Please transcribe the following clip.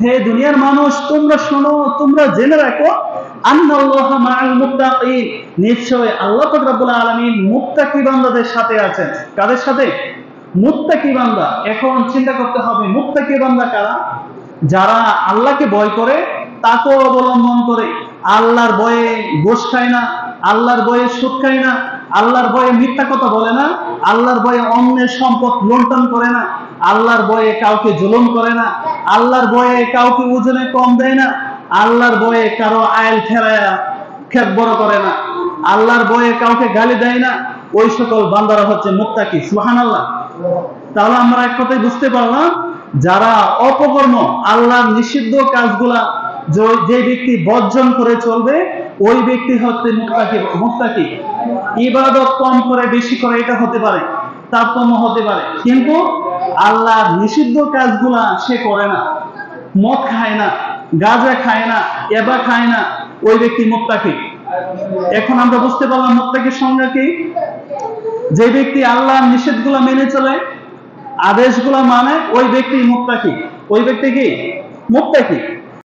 হে দুনিয়ার মানুষ, তোমরা শোনো, তোমরা জেনে রাখো, আন্নাল্লাহা মাআল মুত্তাকিন, নিশ্চয় আল্লাহ পাক রব্বুল আলামিন মুত্তাকি বান্দাদের সাথে আছেন। কাদের সাথে? মুত্তাকি বান্দা। এখন চিন্তা করতে হবে, মুত্তাকি বান্দা কারা? যারা আল্লাহকে ভয় করে, তাকওয়া অবলম্বন করে, আল্লাহর ভয়ে ঘুষ খায় না, আল্লাহর ভয়ে সুদ খায় না, আল্লাহর ভয়ে মিথ্যা কথা বলে না, আল্লাহর ভয়ে অন্যের সম্পদ লুণ্ঠন করে না, আল্লাহর ভয়ে কাউকে জুলুম করে না, আল্লাহর ভয়ে কাউকে ওজনে কম দেয় না, আল্লাহর ভয়ে কারো আয়েল ফেরায়া ক্ষেত বড় করে না, আল্লাহর ভয়ে কাউকে গালি দেয় না। ওই সকল বান্দারা হচ্ছে মুত্তাকি। সুবহানাল্লাহ। তাহলে আমরা এক কথায় বুঝতে পারলাম, যারা অপকর্ম, আল্লাহর নিষিদ্ধ কাজগুলা যে ব্যক্তি বর্জন করে চলবে, ওই ব্যক্তি হচ্ছে মুত্তাকি। মুত্তাকি ইবাদত কম করে বেশি করে এটা হতে পারে, তারতম্য হতে পারে, কিন্তু আল্লাহর নিষিদ্ধ কাজগুলা সে করে না, মদ খায় না, গাঁজা খায় না, এবা খায় না, ওই ব্যক্তি মুত্তাকি। এখন আমরা বুঝতে পারলাম মুত্তাকির সংজ্ঞা কি। যে ব্যক্তি আল্লাহর নিষেধগুলা মেনে চলে, আদেশগুলা মানে, ওই ব্যক্তি মুত্তাকি। ওই ব্যক্তি কি? মুত্তাকি।